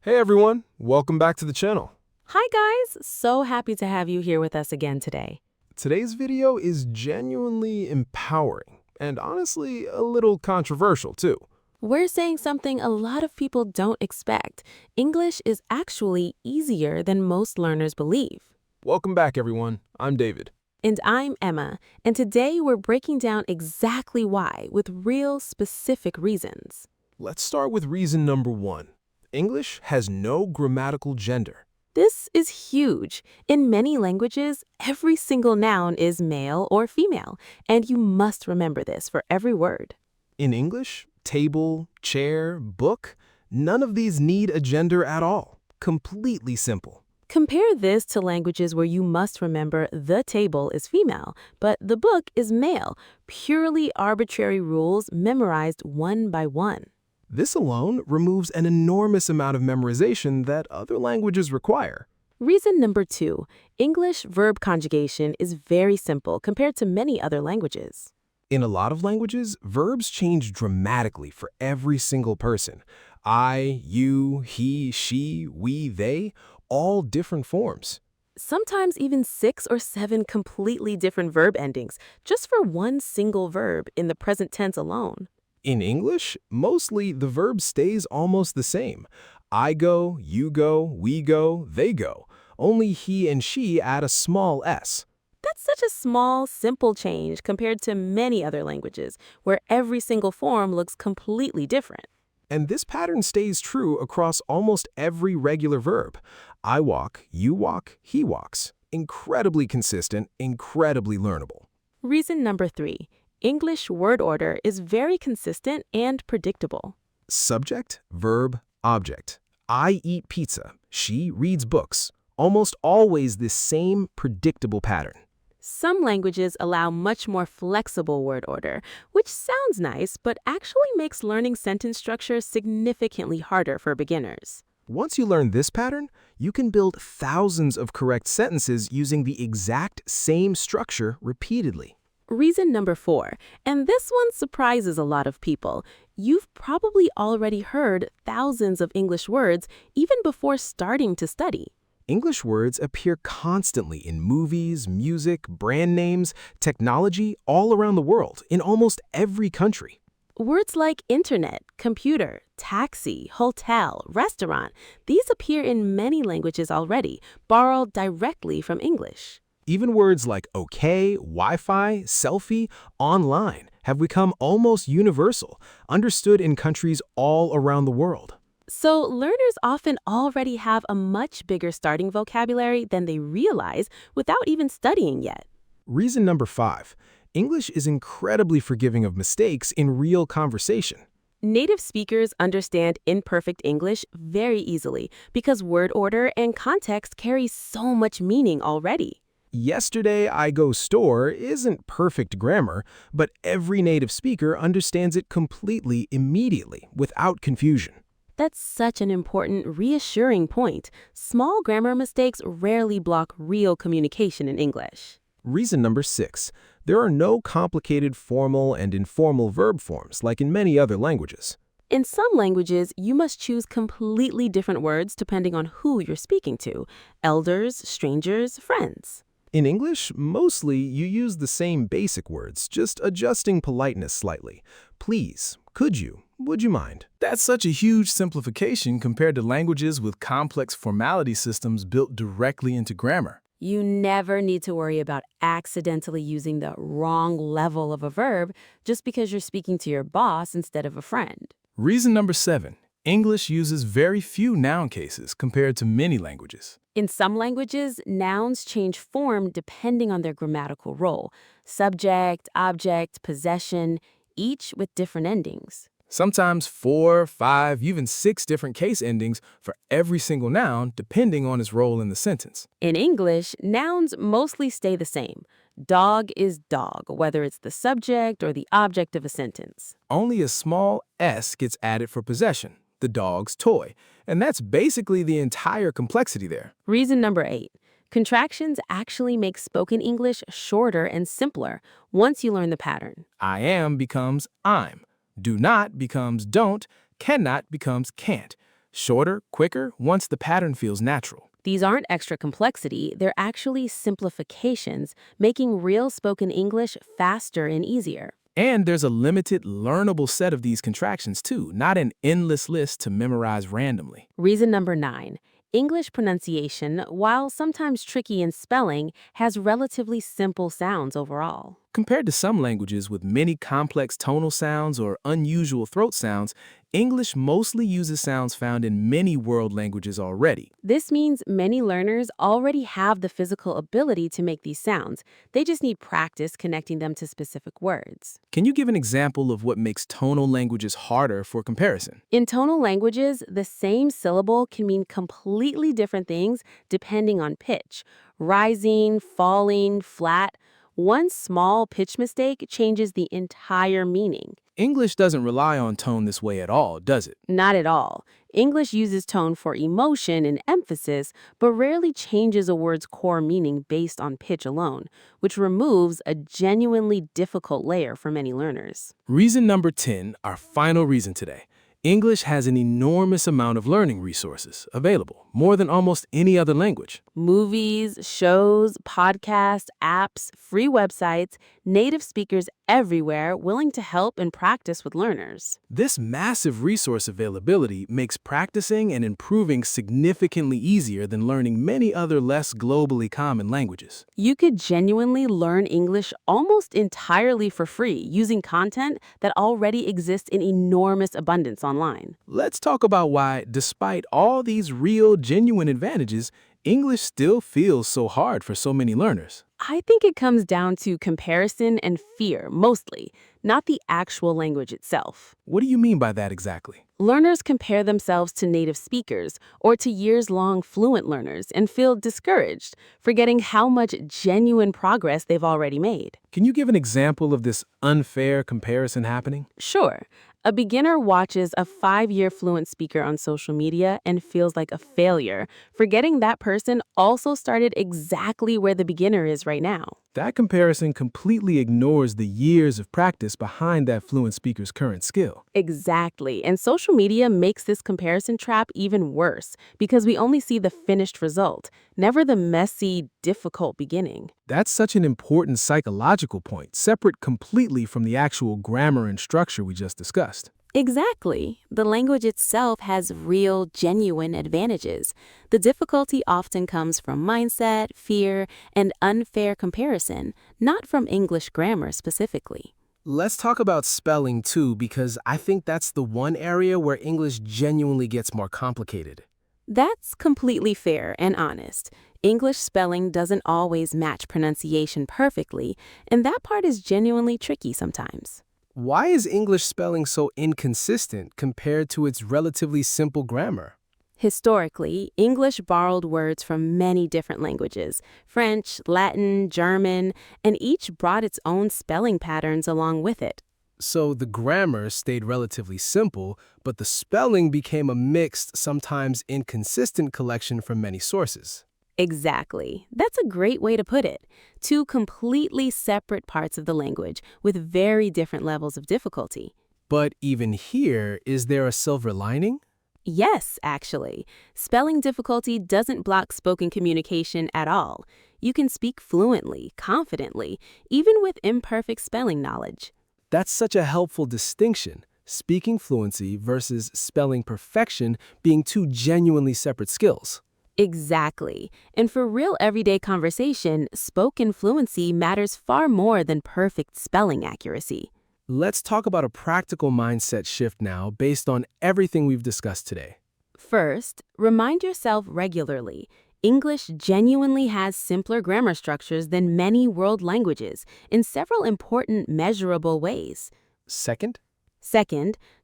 Hey everyone, welcome back to the channel. Hi guys, so happy to have you here with us again today. Today's video is genuinely empowering and honestly a little controversial too. We're saying something a lot of people don't expect. English is actually easier than most learners believe. Welcome back everyone, I'm David. And I'm Emma, and today we're breaking down exactly why with real specific reasons. Let's start with reason number 1. English has no grammatical gender. This is huge. In many languages, every single noun is male or female, and you must remember this for every word. In English, table, chair, book, none of these need a gender at all. Completely simple. Compare this to languages where you must remember the table is female, but the book is male, purely arbitrary rules memorized one by one. This alone removes an enormous amount of memorization that other languages require. Reason number 2, English verb conjugation is very simple compared to many other languages. In a lot of languages, verbs change dramatically for every single person. I, you, he, she, we, they, all different forms. Sometimes even 6 or 7 completely different verb endings, just for one single verb in the present tense alone. In English, mostly the verb stays almost the same. I go, you go, we go, they go. Only he and she add a small s. That's such a small, simple change compared to many other languages, where every single form looks completely different. And this pattern stays true across almost every regular verb. I walk, you walk, he walks. Incredibly consistent, incredibly learnable. Reason number 3, English word order is very consistent and predictable. Subject, verb, object. I eat pizza. She reads books. Almost always this same predictable pattern. Some languages allow much more flexible word order, which sounds nice, but actually makes learning sentence structure significantly harder for beginners. Once you learn this pattern, you can build thousands of correct sentences using the exact same structure repeatedly. Reason number 4, and this one surprises a lot of people. You've probably already heard thousands of English words even before starting to study. English words appear constantly in movies, music, brand names, technology all around the world, in almost every country. Words like internet, computer, taxi, hotel, restaurant, these appear in many languages already, borrowed directly from English. Even words like okay, Wi-Fi, selfie, online have become almost universal, understood in countries all around the world. So learners often already have a much bigger starting vocabulary than they realize without even studying yet. Reason number 5. English is incredibly forgiving of mistakes in real conversation. Native speakers understand imperfect English very easily because word order and context carry so much meaning already. Yesterday I go store isn't perfect grammar, but every native speaker understands it completely immediately, without confusion. That's such an important, reassuring point. Small grammar mistakes rarely block real communication in English. Reason number 6. There are no complicated formal and informal verb forms like in many other languages. In some languages, you must choose completely different words depending on who you're speaking to: elders, strangers, friends. In English, mostly you use the same basic words, just adjusting politeness slightly. Please, could you, would you mind? That's such a huge simplification compared to languages with complex formality systems built directly into grammar. You never need to worry about accidentally using the wrong level of a verb just because you're speaking to your boss instead of a friend. Reason number 7. English uses very few noun cases compared to many languages. In some languages, nouns change form depending on their grammatical role: subject, object, possession, each with different endings. Sometimes 4, 5, even 6 different case endings for every single noun depending on its role in the sentence. In English, nouns mostly stay the same. Dog is dog, whether it's the subject or the object of a sentence. Only a small s gets added for possession, the dog's toy, and that's basically the entire complexity there. Reason number 8. Contractions actually make spoken English shorter and simpler once you learn the pattern. I am becomes I'm. Do not becomes don't. Cannot becomes can't. Shorter, quicker, once the pattern feels natural. These aren't extra complexity, they're actually simplifications, making real spoken English faster and easier. And there's a limited, learnable set of these contractions too, not an endless list to memorize randomly. Reason number 9. English pronunciation, while sometimes tricky in spelling, has relatively simple sounds overall. Compared to some languages with many complex tonal sounds or unusual throat sounds, English mostly uses sounds found in many world languages already. This means many learners already have the physical ability to make these sounds. They just need practice connecting them to specific words. Can you give an example of what makes tonal languages harder for comparison? In tonal languages, the same syllable can mean completely different things depending on pitch. Rising, falling, flat. One small pitch mistake changes the entire meaning. English doesn't rely on tone this way at all, does it? Not at all. English uses tone for emotion and emphasis, but rarely changes a word's core meaning based on pitch alone, which removes a genuinely difficult layer for many learners. Reason number 10, our final reason today. English has an enormous amount of learning resources available, more than almost any other language. Movies, shows, podcasts, apps, free websites, native speakers everywhere willing to help and practice with learners. This massive resource availability makes practicing and improving significantly easier than learning many other less globally common languages. You could genuinely learn English almost entirely for free using content that already exists in enormous abundance online. Let's talk about why, despite all these real, genuine advantages, English still feels so hard for so many learners. I think it comes down to comparison and fear, mostly, not the actual language itself. What do you mean by that exactly? Learners compare themselves to native speakers or to years-long fluent learners and feel discouraged, forgetting how much genuine progress they've already made. Can you give an example of this unfair comparison happening? Sure. A beginner watches a 5-year fluent speaker on social media and feels like a failure, forgetting that person also started exactly where the beginner is right now. That comparison completely ignores the years of practice behind that fluent speaker's current skill. Exactly. And social media makes this comparison trap even worse because we only see the finished result, never the messy, difficult beginning. That's such an important psychological point, separate completely from the actual grammar and structure we just discussed. Exactly. The language itself has real, genuine advantages. The difficulty often comes from mindset, fear, and unfair comparison, not from English grammar specifically. Let's talk about spelling too, because I think that's the one area where English genuinely gets more complicated. That's completely fair and honest. English spelling doesn't always match pronunciation perfectly, and that part is genuinely tricky sometimes. Why is English spelling so inconsistent compared to its relatively simple grammar? Historically, English borrowed words from many different languages, French, Latin, German, and each brought its own spelling patterns along with it. So the grammar stayed relatively simple, but the spelling became a mixed, sometimes inconsistent collection from many sources. Exactly. That's a great way to put it. Two completely separate parts of the language with very different levels of difficulty. But even here, is there a silver lining? Yes, actually. Spelling difficulty doesn't block spoken communication at all. You can speak fluently, confidently, even with imperfect spelling knowledge. That's such a helpful distinction, speaking fluency versus spelling perfection being two genuinely separate skills. Exactly. And for real everyday conversation, spoken fluency matters far more than perfect spelling accuracy. Let's talk about a practical mindset shift now based on everything we've discussed today. First, remind yourself regularly. English genuinely has simpler grammar structures than many world languages in several important measurable ways. Second,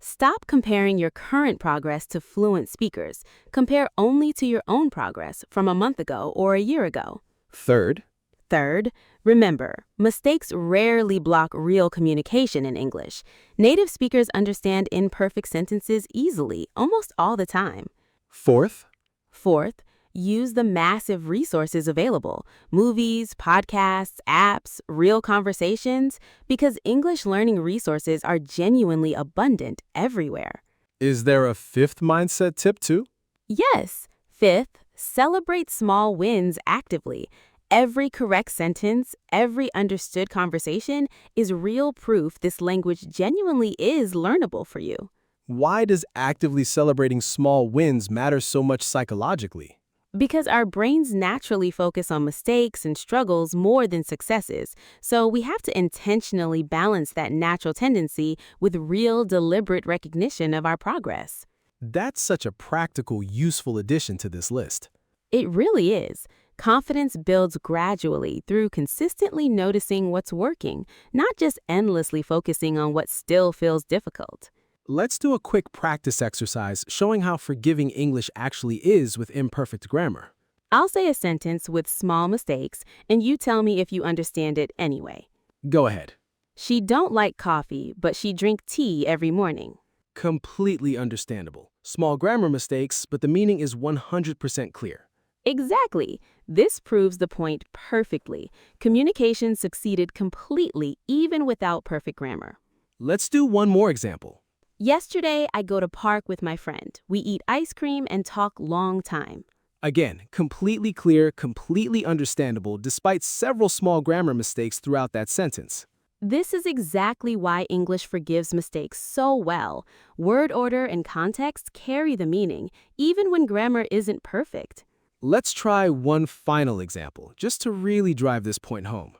stop comparing your current progress to fluent speakers. Compare only to your own progress from a month ago or a year ago. Third, remember, mistakes rarely block real communication in English. Native speakers understand imperfect sentences easily, almost all the time. Fourth, use the massive resources available, movies, podcasts, apps, real conversations, because English learning resources are genuinely abundant everywhere. Is there a fifth mindset tip too? Yes. Fifth, celebrate small wins actively. Every correct sentence, every understood conversation is real proof this language genuinely is learnable for you. Why does actively celebrating small wins matter so much psychologically? Because our brains naturally focus on mistakes and struggles more than successes, so we have to intentionally balance that natural tendency with real, deliberate recognition of our progress. That's such a practical, useful addition to this list. It really is. Confidence builds gradually through consistently noticing what's working, not just endlessly focusing on what still feels difficult. Let's do a quick practice exercise showing how forgiving English actually is with imperfect grammar. I'll say a sentence with small mistakes, and you tell me if you understand it anyway. Go ahead. She don't like coffee, but she drink tea every morning. Completely understandable. Small grammar mistakes, but the meaning is 100% clear. Exactly. This proves the point perfectly. Communication succeeded completely even without perfect grammar. Let's do one more example. Yesterday, I go to park with my friend. We eat ice cream and talk long time. Again, completely clear, completely understandable, despite several small grammar mistakes throughout that sentence. This is exactly why English forgives mistakes so well. Word order and context carry the meaning, even when grammar isn't perfect. Let's try one final example, just to really drive this point home.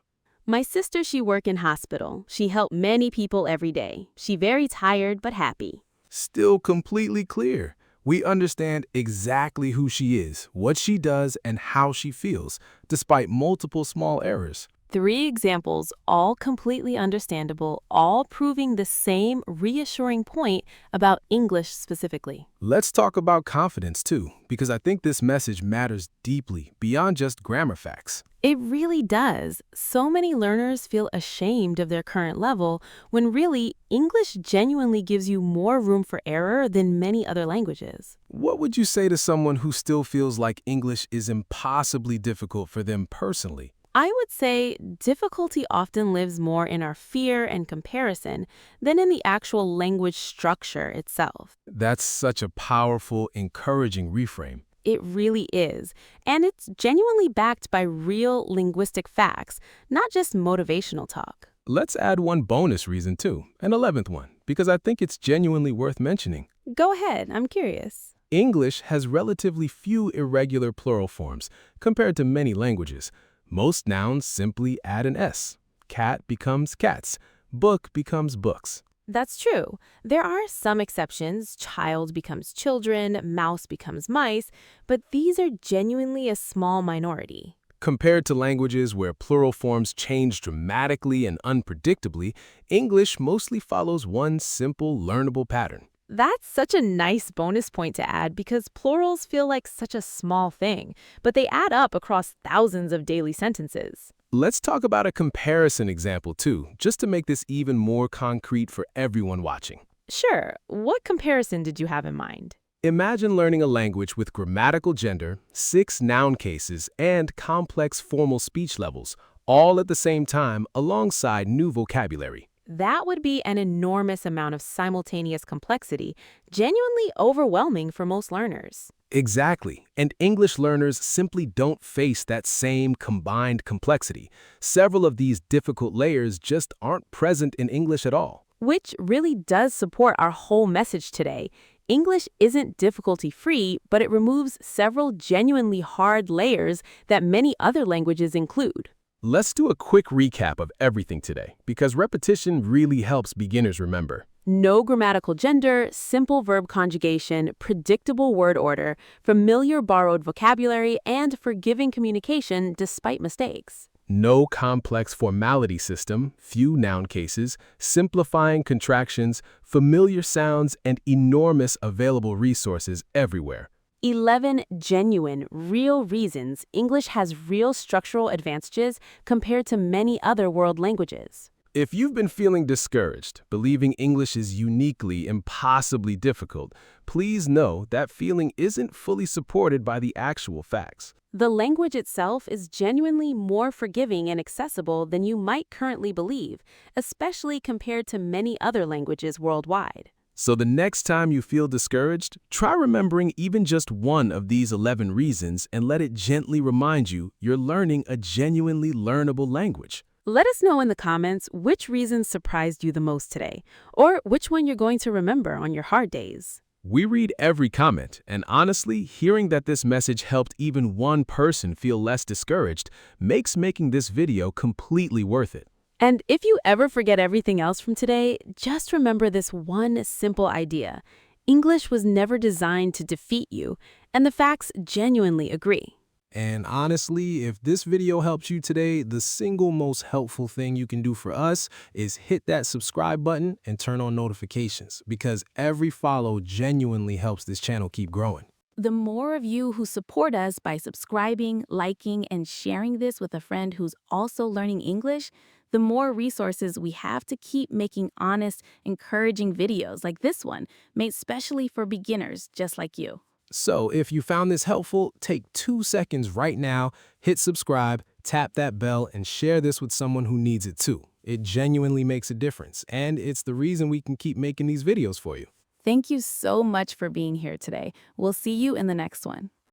My sister, she work in hospital. She help many people every day. She very tired but happy. Still completely clear. We understand exactly who she is, what she does, and how she feels, despite multiple small errors. 3 examples, all completely understandable, all proving the same reassuring point about English specifically. Let's talk about confidence too, because I think this message matters deeply beyond just grammar facts. It really does. So many learners feel ashamed of their current level when really English genuinely gives you more room for error than many other languages. What would you say to someone who still feels like English is impossibly difficult for them personally? I would say difficulty often lives more in our fear and comparison than in the actual language structure itself. That's such a powerful, encouraging reframe. It really is. And it's genuinely backed by real linguistic facts, not just motivational talk. Let's add one bonus reason too, an 11th one, because I think it's genuinely worth mentioning. Go ahead, I'm curious. English has relatively few irregular plural forms compared to many languages. Most nouns simply add an S. Cat becomes cats. Book becomes books. That's true. There are some exceptions. Child becomes children, mouse becomes mice, but these are genuinely a small minority. Compared to languages where plural forms change dramatically and unpredictably, English mostly follows one simple, learnable pattern. That's such a nice bonus point to add because plurals feel like such a small thing, but they add up across thousands of daily sentences. Let's talk about a comparison example too, just to make this even more concrete for everyone watching. Sure, what comparison did you have in mind? Imagine learning a language with grammatical gender, 6 noun cases, and complex formal speech levels, all at the same time alongside new vocabulary. That would be an enormous amount of simultaneous complexity, genuinely overwhelming for most learners. Exactly, and English learners simply don't face that same combined complexity. Several of these difficult layers just aren't present in English at all. Which really does support our whole message today. English isn't difficulty-free, but it removes several genuinely hard layers that many other languages include. Let's do a quick recap of everything today, because repetition really helps beginners remember. No grammatical gender, simple verb conjugation, predictable word order, familiar borrowed vocabulary, and forgiving communication despite mistakes. No complex formality system, few noun cases, simplifying contractions, familiar sounds, and enormous available resources everywhere. 11 genuine, real reasons English has real structural advantages compared to many other world languages. If you've been feeling discouraged, believing English is uniquely, impossibly difficult, please know that feeling isn't fully supported by the actual facts. The language itself is genuinely more forgiving and accessible than you might currently believe, especially compared to many other languages worldwide. So the next time you feel discouraged, try remembering even just one of these 11 reasons and let it gently remind you you're learning a genuinely learnable language. Let us know in the comments which reasons surprised you the most today, or which one you're going to remember on your hard days. We read every comment, and honestly, hearing that this message helped even one person feel less discouraged makes making this video completely worth it. And if you ever forget everything else from today, just remember this one simple idea. English was never designed to defeat you, and the facts genuinely agree. And honestly, if this video helped you today, the single most helpful thing you can do for us is hit that subscribe button and turn on notifications, because every follow genuinely helps this channel keep growing. The more of you who support us by subscribing, liking, and sharing this with a friend who's also learning English, the more resources we have to keep making honest, encouraging videos like this one, made specially for beginners just like you. So if you found this helpful, take 2 seconds right now, hit subscribe, tap that bell, and share this with someone who needs it too. It genuinely makes a difference, and it's the reason we can keep making these videos for you. Thank you so much for being here today. We'll see you in the next one.